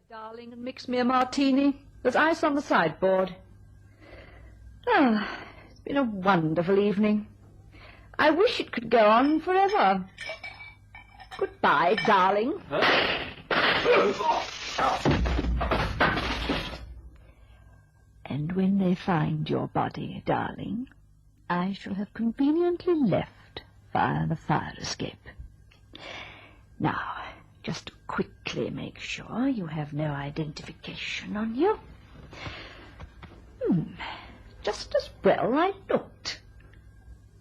darling, and mix me a martini. There's ice on the sideboard. Ah, it's been a wonderful evening. I wish it could go on forever. Goodbye, darling. And when they find your body, darling, I shall have conveniently left via the fire escape. Now, just to quickly make sure you have no identification on you. Just as well I looked.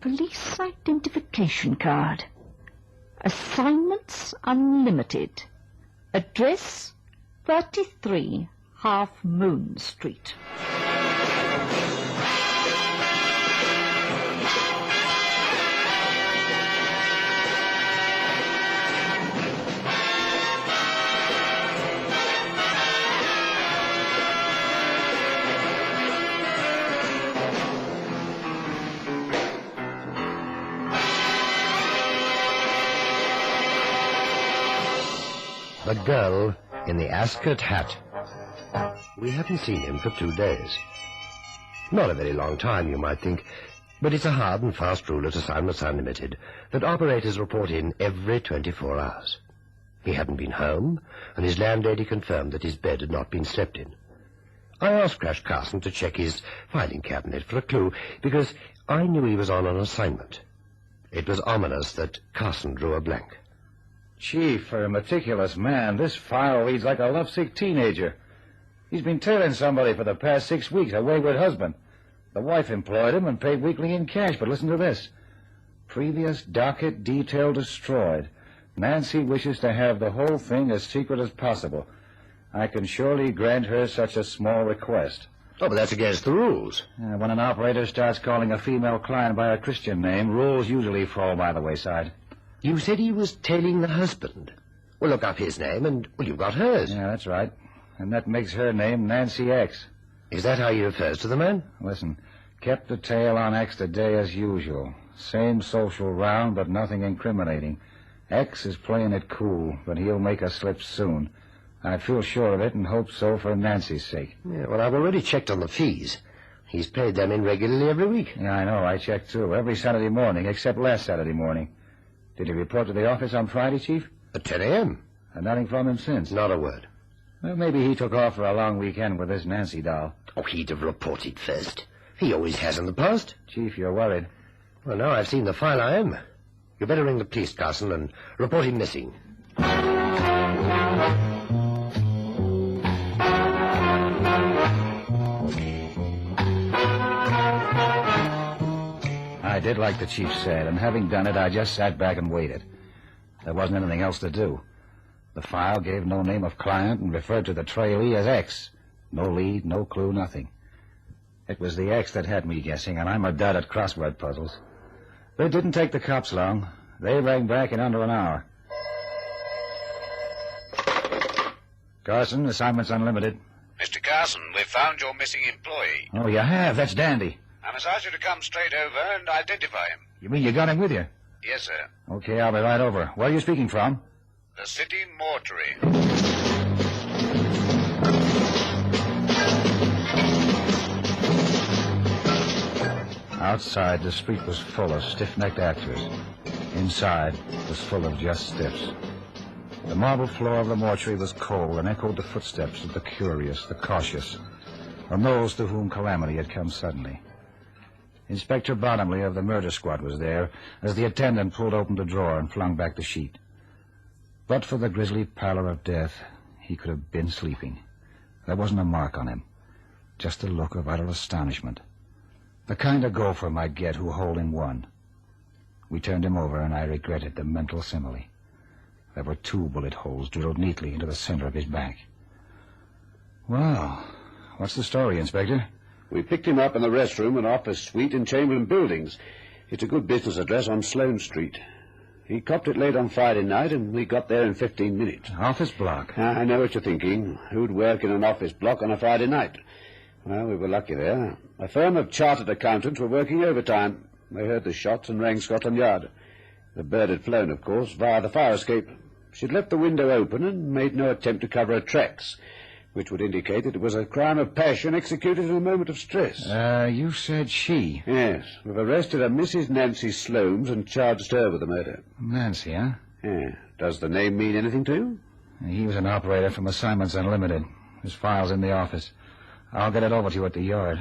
Police identification card. Assignments unlimited. Address 33 Half Moon Street. The girl in the Ascot hat. We haven't seen him for 2 days. Not a very long time, you might think, but it's a hard and fast rule at Assignments Unlimited that operators report in every 24 hours. He hadn't been home, and his landlady confirmed that his bed had not been slept in. I asked Crash Carson to check his filing cabinet for a clue, because I knew he was on an assignment. It was ominous that Carson drew a blank. Chief, for a meticulous man, this file reads like a lovesick teenager. He's been tailing somebody for the past 6 weeks, a wayward husband. The wife employed him and paid weekly in cash, but listen to this. Previous docket detail destroyed. Nancy wishes to have the whole thing as secret as possible. I can surely grant her such a small request. Oh, but that's against the rules. When an operator starts calling a female client by a Christian name, rules usually fall by the wayside. You said he was tailing the husband. Well, look up his name, and, well, you've got hers. Yeah, that's right. And that makes her name Nancy X. Is that how he refers to the man? Listen, kept the tail on X today as usual. Same social round, but nothing incriminating. X is playing it cool, but he'll make a slip soon. I feel sure of it and hope so for Nancy's sake. Yeah, well, I've already checked on the fees. He's paid them in regularly every week. Yeah, I know. I checked, too. Every Saturday morning, except last Saturday morning. Did he report to the office on Friday, Chief? At 10 a.m. And nothing from him since? Not a word. Well, maybe he took off for a long weekend with this Nancy doll. Oh, he'd have reported first. He always has in the past. Chief, you're worried. Well, now I've seen the file, I am. You better ring the police, Carson, and report him missing. I did like the chief said, and having done it, I just sat back and waited. There wasn't anything else to do. The file gave no name of client and referred to the trailee as X. No lead, no clue, nothing. It was the X that had me guessing, and I'm a dud at crossword puzzles. But it didn't take the cops long. They rang back in under an hour. Carson, Assignments Unlimited. Mr. Carson, we've found your missing employee. Oh, you have? That's dandy. I must ask you to come straight over and identify him. You mean you got him with you? Yes, sir. Okay, I'll be right over. Where are you speaking from? The city mortuary. Outside, the street was full of stiff-necked actors. Inside was full of just stiffs. The marble floor of the mortuary was cold and echoed the footsteps of the curious, the cautious, and those to whom calamity had come suddenly. Inspector Bottomley of the murder squad was there as the attendant pulled open the drawer and flung back the sheet. But for the grisly pallor of death, he could have been sleeping. There wasn't a mark on him, just a look of utter astonishment. The kind a gopher might get who holed in one. We turned him over, and I regretted the mental simile. There were 2 bullet holes drilled neatly into the center of his back. Well, what's the story, Inspector? We picked him up in the restroom and office suite in Chamberlain Buildings. It's a good business address on Sloane Street. He copped it late on Friday night, and we got there in 15 minutes. Office block? I know what you're thinking. Who'd work in an office block on a Friday night? Well, we were lucky there. A firm of chartered accountants were working overtime. They heard the shots and rang Scotland Yard. The bird had flown, of course, via the fire escape. She'd left the window open and made no attempt to cover her tracks. which would indicate that it was a crime of passion executed in a moment of stress. You said she. Yes, we've arrested a Mrs. Nancy Sloane and charged her with the murder. Nancy, huh? Yeah. Does the name mean anything to you? He was an operator from Assignments Unlimited. His file's in the office. I'll get it over to you at the yard.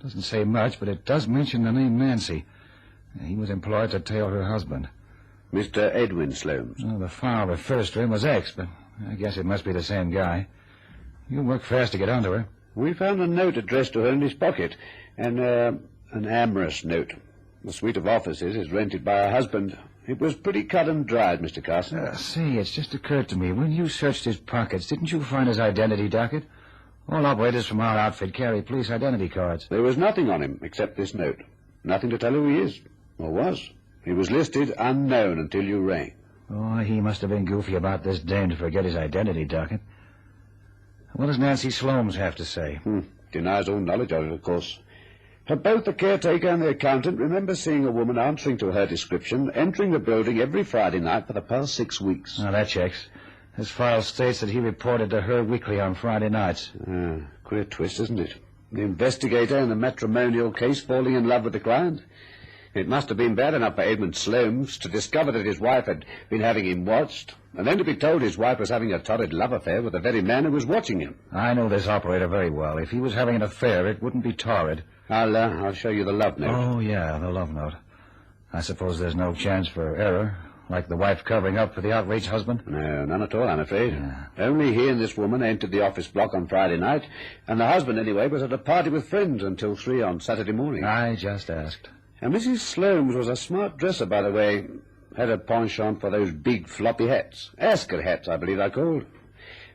Doesn't say much, but it does mention the name Nancy. He was employed to tail her husband. Mr. Edwin Sloane. Well, the file refers to him as X, but I guess it must be the same guy. You work fast to get onto her. We found a note addressed to her in his pocket, and an amorous note. The suite of offices is rented by her husband. It was pretty cut and dried, Mr. Carson. Say, it's just occurred to me, when you searched his pockets, didn't you find his identity docket? All operators from our outfit carry police identity cards. There was nothing on him except this note. Nothing to tell who he is, or was. He was listed unknown until you rang. Oh, he must have been goofy about this dame to forget his identity docket. What does Nancy Sloane have to say? Denies all knowledge of it, of course. But both the caretaker and the accountant remember seeing a woman answering to her description entering the building every Friday night for the past 6 weeks. Now, that checks. His file states that he reported to her weekly on Friday nights. Queer twist, isn't it? The investigator in the matrimonial case falling in love with the client. It must have been bad enough for Edwin Sloane to discover that his wife had been having him watched, and then to be told his wife was having a torrid love affair with the very man who was watching him. I know this operator very well. If he was having an affair, it wouldn't be torrid. I'll show you the love note. Oh, yeah, the love note. I suppose there's no chance for error, like the wife covering up for the outraged husband? No, none at all, I'm afraid. Yeah. Only he and this woman entered the office block on Friday night, and the husband, anyway, was at a party with friends until 3 on Saturday morning. I just asked. And Mrs. Sloane was a smart dresser, by the way. Had a penchant for those big floppy hats. Ascot hats, I believe they're called.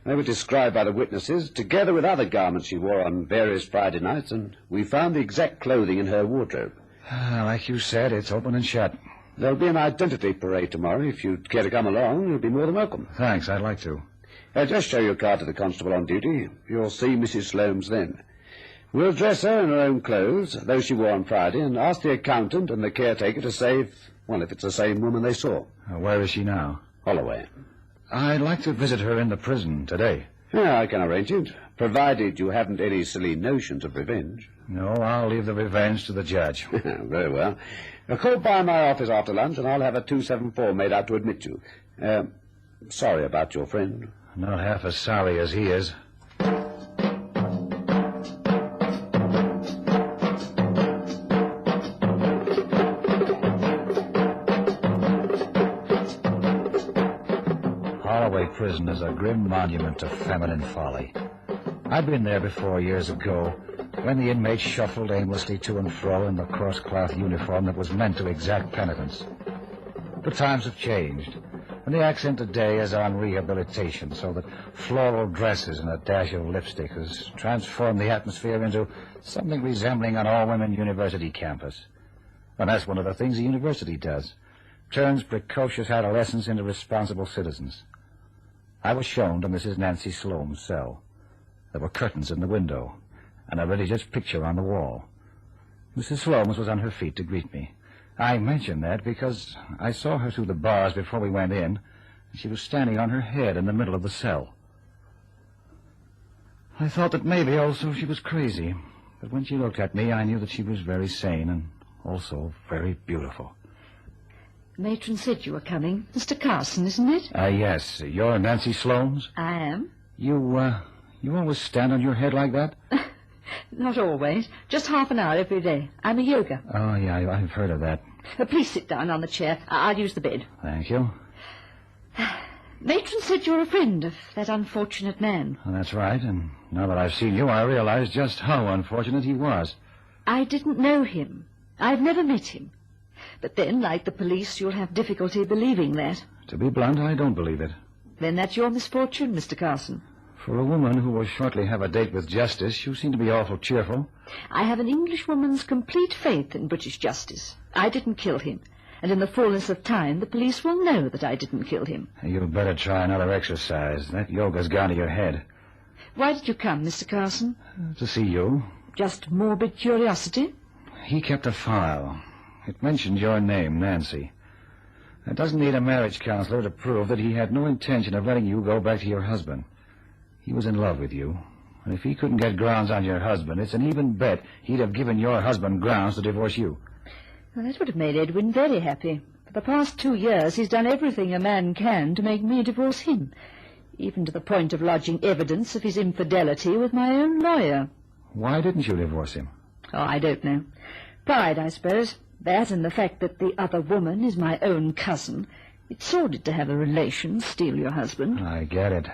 They were described by the witnesses, together with other garments she wore on various Friday nights, and we found the exact clothing in her wardrobe. Like you said, it's open and shut. There'll be an identity parade tomorrow. If you'd care to come along, you'll be more than welcome. Thanks, I'd like to. Just show your card to the constable on duty. You'll see Mrs. Sloane's then. We'll dress her in her own clothes, those she wore on Friday, and ask the accountant and the caretaker to say if it's the same woman they saw. Where is she now? Holloway. I'd like to visit her in the prison today. Yeah, I can arrange it, provided you haven't any silly notions of revenge. No, I'll leave the revenge to the judge. Very well. Call by my office after lunch, and I'll have a 274 made out to admit you. Sorry about your friend. Not half as sorry as he is. Holloway Prison is a grim monument to feminine folly. I'd been there before years ago, when the inmates shuffled aimlessly to and fro in the coarse-cloth uniform that was meant to exact penitence. But times have changed, and the accent today is on rehabilitation, so that floral dresses and a dash of lipstick has transformed the atmosphere into something resembling an all-women university campus. And that's one of the things the university does. Turns precocious adolescents into responsible citizens. I was shown to Mrs. Nancy Sloane's cell. There were curtains in the window, and a religious picture on the wall. Mrs. Sloane was on her feet to greet me. I mention that because I saw her through the bars before we went in, and she was standing on her head in the middle of the cell. I thought that maybe also she was crazy, but when she looked at me, I knew that she was very sane and also very beautiful. The matron said you were coming. Mr. Carson, isn't it? Yes. You're Nancy Sloane's? I am. You always stand on your head like that? Not always. Just half an hour every day. I'm a yoga. Oh, yeah, I've heard of that. Please sit down on the chair. I'll use the bed. Thank you. Matron said you're a friend of that unfortunate man. Well, that's right, and now that I've seen you, I realize just how unfortunate he was. I didn't know him. I've never met him. But then, like the police, you'll have difficulty believing that. To be blunt, I don't believe it. Then that's your misfortune, Mr. Carson. For a woman who will shortly have a date with justice, you seem to be awful cheerful. I have an Englishwoman's complete faith in British justice. I didn't kill him. And in the fullness of time, the police will know that I didn't kill him. You'd better try another exercise. That yoga's gone to your head. Why did you come, Mr. Carson? To see you. Just morbid curiosity? He kept a file. It mentioned your name, Nancy. It doesn't need a marriage counselor to prove that he had no intention of letting you go back to your husband. He was in love with you, And if he couldn't get grounds on your husband, it's an even bet he'd have given your husband grounds to divorce you. Well, that would have made Edwin very happy. For the past 2 years, he's done everything a man can to make me divorce him, even to the point of lodging evidence of his infidelity with my own lawyer. Why didn't you divorce him? Oh, I don't know. Pride, I suppose. That and the fact that the other woman is my own cousin. It's sordid to have a relation steal your husband. I get it.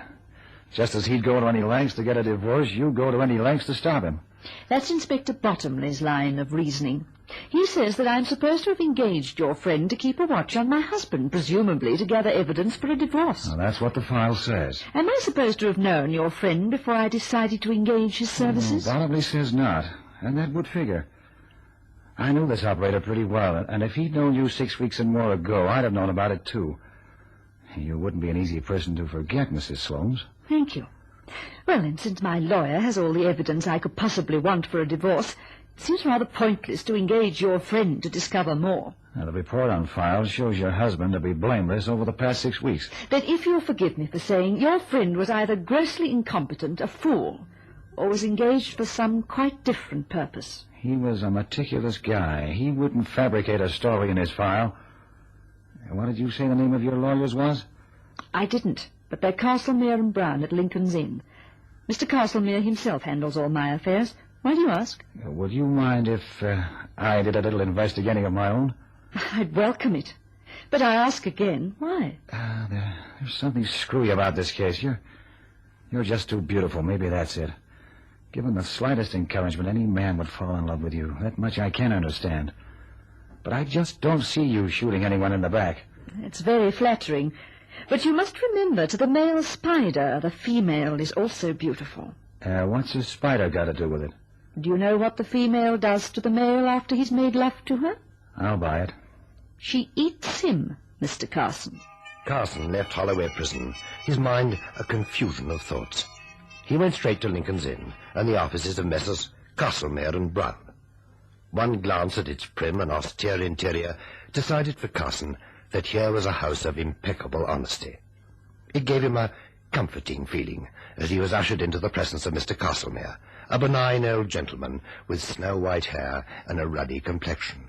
Just as he'd go to any lengths to get a divorce, you go to any lengths to stop him. That's Inspector Bottomley's line of reasoning. He says that I'm supposed to have engaged your friend to keep a watch on my husband, presumably to gather evidence for a divorce. Well, that's what the file says. Am I supposed to have known your friend before I decided to engage his services? Bottomley says not, and that would figure. I knew this operator pretty well, and if he'd known you 6 weeks and more ago, I'd have known about it, too. You wouldn't be an easy person to forget, Mrs. Sloane. Thank you. Well, and since my lawyer has all the evidence I could possibly want for a divorce, it seems rather pointless to engage your friend to discover more. Now, the report on file shows your husband to be blameless over the past 6 weeks. Then if you'll forgive me for saying, your friend was either grossly incompetent, a fool, or was engaged for some quite different purpose. He was a meticulous guy. He wouldn't fabricate a story in his file. What did you say the name of your lawyers was? I didn't, but they're Castlemere and Brown at Lincoln's Inn. Mr. Castlemere himself handles all my affairs. Why do you ask? Would you mind if I did a little investigating of my own? I'd welcome it. But I ask again, why? There's something screwy about this case. You're just too beautiful. Maybe that's it. Given the slightest encouragement, any man would fall in love with you. That much I can understand. But I just don't see you shooting anyone in the back. It's very flattering. But you must remember, to the male spider, the female is also beautiful. What's a spider got to do with it? Do you know what the female does to the male after he's made love to her? I'll buy it. She eats him, Mr. Carson. Carson left Holloway Prison, his mind a confusion of thoughts. He went straight to Lincoln's Inn and the offices of Messrs. Castlemere and Brown. One glance at its prim and austere interior decided for Carson that here was a house of impeccable honesty. It gave him a comforting feeling as he was ushered into the presence of Mr. Castlemere, a benign old gentleman with snow-white hair and a ruddy complexion.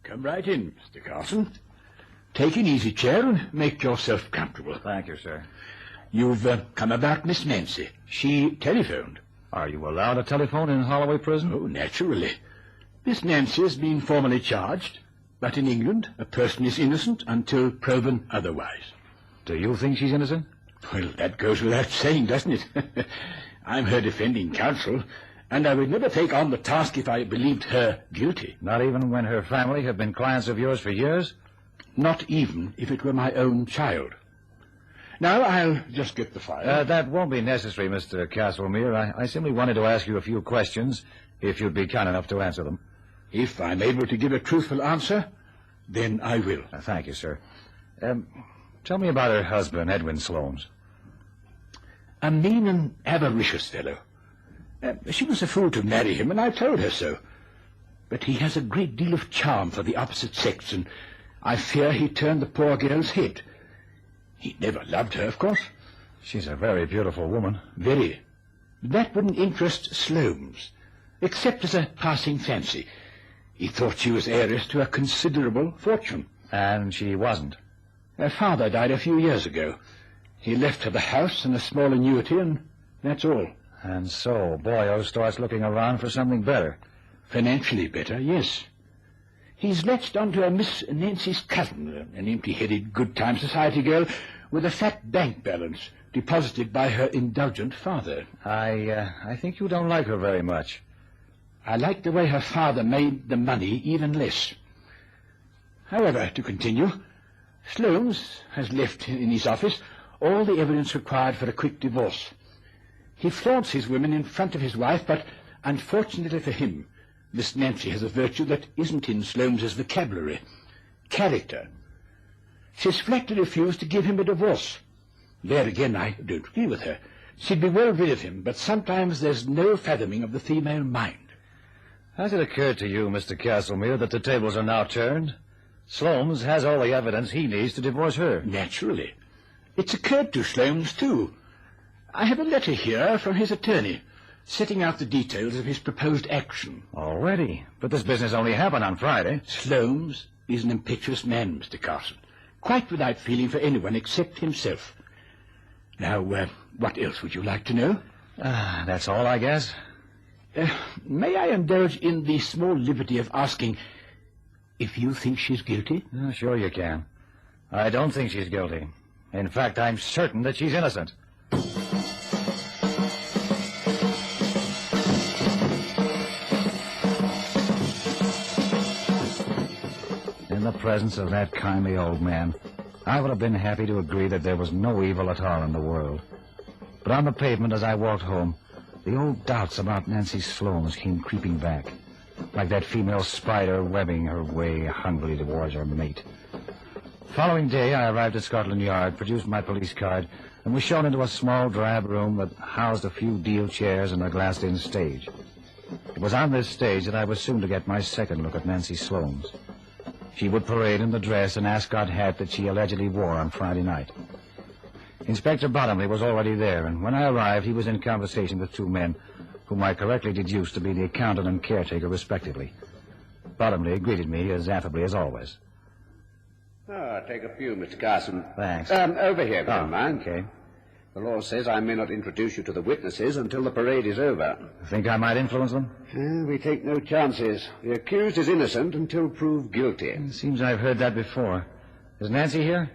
Come right in, Mr. Carson. Take an easy chair and make yourself comfortable. Thank you, sir. You've come about Miss Nancy. She telephoned. Are you allowed a telephone in Holloway Prison? Oh, naturally. Miss Nancy has been formally charged, but in England a person is innocent until proven otherwise. Do you think she's innocent? Well, that goes without saying, doesn't it? I'm her defending counsel, and I would never take on the task if I believed her guilty. Not even when her family have been clients of yours for years? Not even if it were my own child. Now, I'll just get the file. That won't be necessary, Mr. Castlemere. I simply wanted to ask you a few questions, if you'd be kind enough to answer them. If I'm able to give a truthful answer, then I will. Thank you, sir. Tell me about her husband, Edwin Sloane. A mean and avaricious fellow. She was a fool to marry him, and I told her so. But he has a great deal of charm for the opposite sex, and I fear he turned the poor girl's head. He never loved her, of course. She's a very beautiful woman. Very. That wouldn't interest Sloane's, except as a passing fancy. He thought she was heiress to a considerable fortune. And she wasn't. Her father died a few years ago. He left her the house and a small annuity, and that's all. And so Boyo starts looking around for something better. Financially better, yes. He's latched onto a Miss Nancy's cousin, an empty-headed, good-time society girl with a fat bank balance deposited by her indulgent father. I think you don't like her very much. I like the way her father made the money even less. However, to continue, Sloane's has left in his office all the evidence required for a quick divorce. He flaunts his women in front of his wife, but unfortunately for him, Miss Nancy has a virtue that isn't in Sloane's vocabulary. Character. She's flatly refused to give him a divorce. There again, I don't agree with her. She'd be well rid of him, but sometimes there's no fathoming of the female mind. Has it occurred to you, Mr. Castlemere, that the tables are now turned? Sloane's has all the evidence he needs to divorce her. Naturally. It's occurred to Sloane's, too. I have a letter here from his attorney, setting out the details of his proposed action. Already? But this business only happened on Friday. Sloane's is an impetuous man, Mr. Carson, quite without feeling for anyone except himself. Now, what else would you like to know? That's all, I guess. May I indulge in the small liberty of asking if you think she's guilty? Sure you can. I don't think she's guilty. In fact, I'm certain that she's innocent. In the presence of that kindly old man, I would have been happy to agree that there was no evil at all in the world. But on the pavement as I walked home, the old doubts about Nancy Sloane came creeping back, like that female spider webbing her way hungrily towards her mate. The following day, I arrived at Scotland Yard, produced my police card, and was shown into a small drab room that housed a few deal chairs and a glassed-in stage. It was on this stage that I was soon to get my second look at Nancy Sloane's. She would parade in the dress and ascot hat that she allegedly wore on Friday night. Inspector Bottomley was already there, and when I arrived, he was in conversation with two men, whom I correctly deduced to be the accountant and caretaker, respectively. Bottomley greeted me as affably as always. I'll take a few, Mr. Carson. Thanks. Over here, if you don't mind. Okay. The law says I may not introduce you to the witnesses until the parade is over. Think I might influence them? We take no chances. The accused is innocent until proved guilty. It seems I've heard that before. Is Nancy here?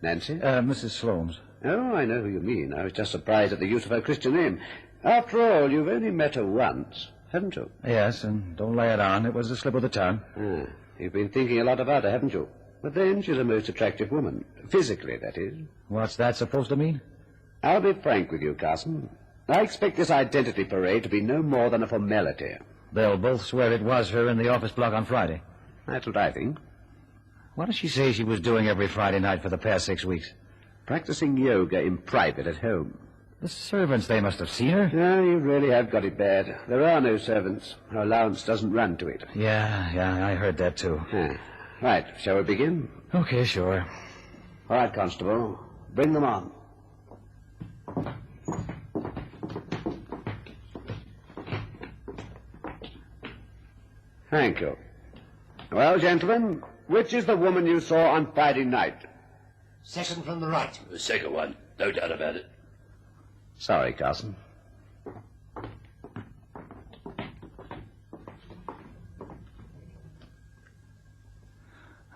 Nancy? Mrs. Sloane's. Oh, I know who you mean. I was just surprised at the use of her Christian name. After all, you've only met her once, haven't you? Yes, and don't lay it on. It was a slip of the tongue. You've been thinking a lot about her, haven't you? But then she's a most attractive woman. Physically, that is. What's that supposed to mean? I'll be frank with you, Carson. I expect this identity parade to be no more than a formality. They'll both swear it was her in the office block on Friday. That's what I think. What does she say she was doing every Friday night for the past 6 weeks? Practicing yoga in private at home. The servants, they must have seen her. No, you really have got it bad. There are no servants. Her allowance doesn't run to it. Yeah, I heard that too. Right, shall we begin? Okay, sure. All right, Constable. Bring them on. Thank you. Well, gentlemen, which is the woman you saw on Friday night? Second from the right. The second one, no doubt about it. Sorry, Carson.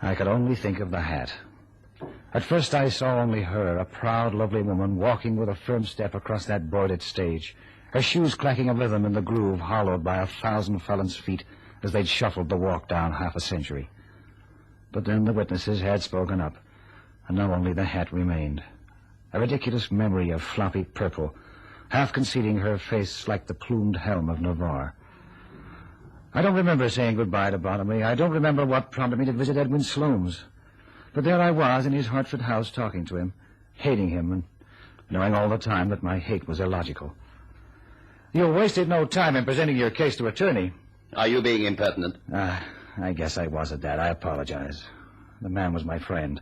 I could only think of the hat. At first I saw only her, a proud, lovely woman, walking with a firm step across that boarded stage, her shoes clacking a rhythm in the groove hollowed by 1,000 felons' feet as they'd shuffled the walk down half a century. But then the witnesses had spoken up, and now only the hat remained. A ridiculous memory of floppy purple, half concealing her face like the plumed helm of Navarre. I don't remember saying goodbye to Bottomley. I don't remember what prompted me to visit Edwin Sloane's. But there I was in his Hartford house talking to him, hating him, and knowing all the time that my hate was illogical. You wasted no time in presenting your case to attorney. Are you being impertinent? I guess I was at that. I apologize. The man was my friend.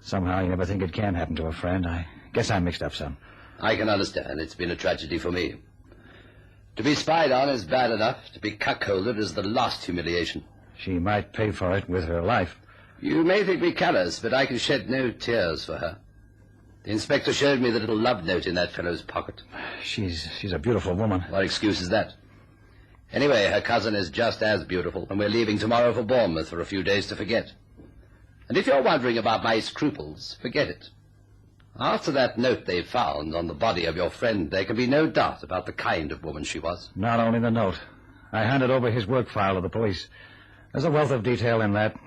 Somehow you never think it can happen to a friend. I guess I mixed up some. I can understand. It's been a tragedy for me. To be spied on is bad enough. To be cuckolded is the last humiliation. She might pay for it with her life. You may think me callous, but I can shed no tears for her. The inspector showed me the little love note in that fellow's pocket. She's a beautiful woman. What excuse is that? Anyway, her cousin is just as beautiful, and we're leaving tomorrow for Bournemouth for a few days to forget. And if you're wondering about my scruples, forget it. After that note they found on the body of your friend, there can be no doubt about the kind of woman she was. Not only the note. I handed over his work file to the police. There's a wealth of detail in that.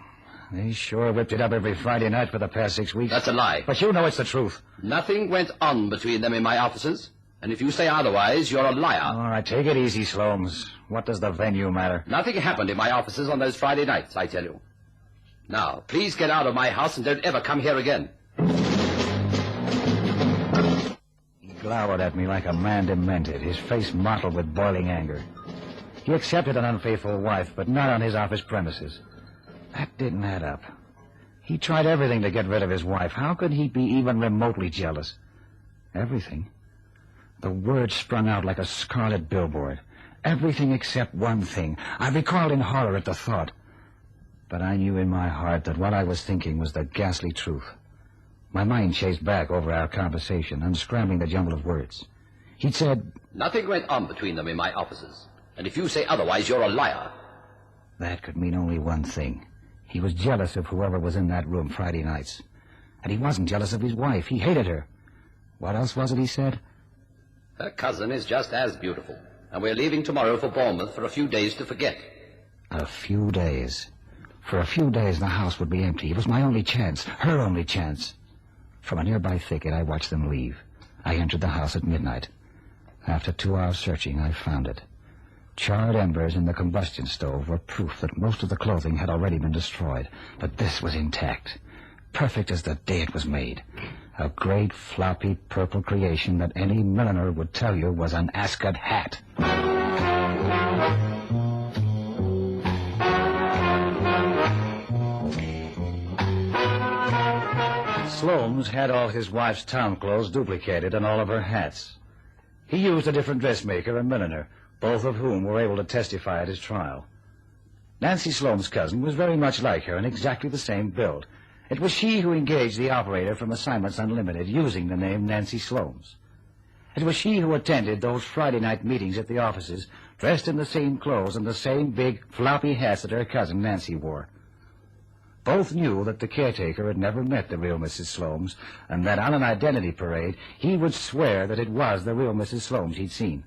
They sure whipped it up every Friday night for the past 6 weeks. That's a lie. But you know it's the truth. Nothing went on between them in my offices, and if you say otherwise, you're a liar. All right, take it easy, Sloanes. What does the venue matter? Nothing happened in my offices on those Friday nights, I tell you. Now, please get out of my house and don't ever come here again. He glowered at me like a man demented, his face mottled with boiling anger. He accepted an unfaithful wife, but not on his office premises. That didn't add up. He tried everything to get rid of his wife. How could he be even remotely jealous? Everything? The word sprung out like a scarlet billboard. Everything except one thing. I recoiled in horror at the thought. But I knew in my heart that what I was thinking was the ghastly truth. My mind chased back over our conversation, unscrambling the jumble of words. He'd said, Nothing went on between them in my offices. And if you say otherwise, you're a liar. That could mean only one thing. He was jealous of whoever was in that room Friday nights. And he wasn't jealous of his wife. He hated her. What else was it he said? Her cousin is just as beautiful. And we're leaving tomorrow for Bournemouth for a few days to forget. A few days. For a few days the house would be empty. It was my only chance. Her only chance. From a nearby thicket I watched them leave. I entered the house at midnight. After 2 hours searching, I found it. Charred embers in the combustion stove were proof that most of the clothing had already been destroyed. But this was intact, perfect as the day it was made. A great, floppy, purple creation that any milliner would tell you was an Ascot hat. Sloane's had all his wife's town clothes duplicated and all of her hats. He used a different dressmaker and milliner, both of whom were able to testify at his trial. Nancy Sloane's cousin was very much like her in exactly the same build. It was she who engaged the operator from Assignments Unlimited, using the name Nancy Sloane's. It was she who attended those Friday night meetings at the offices, dressed in the same clothes and the same big, floppy hats that her cousin Nancy wore. Both knew that the caretaker had never met the real Mrs. Sloane's, and that on an identity parade he would swear that it was the real Mrs. Sloane's he'd seen.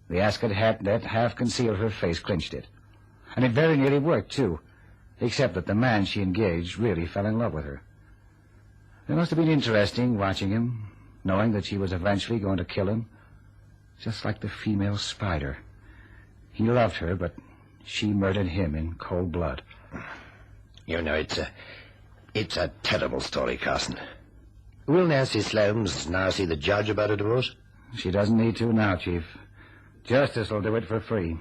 The Ascot hat that half concealed her face clinched it. And it very nearly worked, too, except that the man she engaged really fell in love with her. It must have been interesting watching him, knowing that she was eventually going to kill him, just like the female spider. He loved her, but she murdered him in cold blood. You know, it's a terrible story, Carson. Will Nancy Sloane's now see the judge about a divorce? She doesn't need to now, Chief. Justice will do it for free.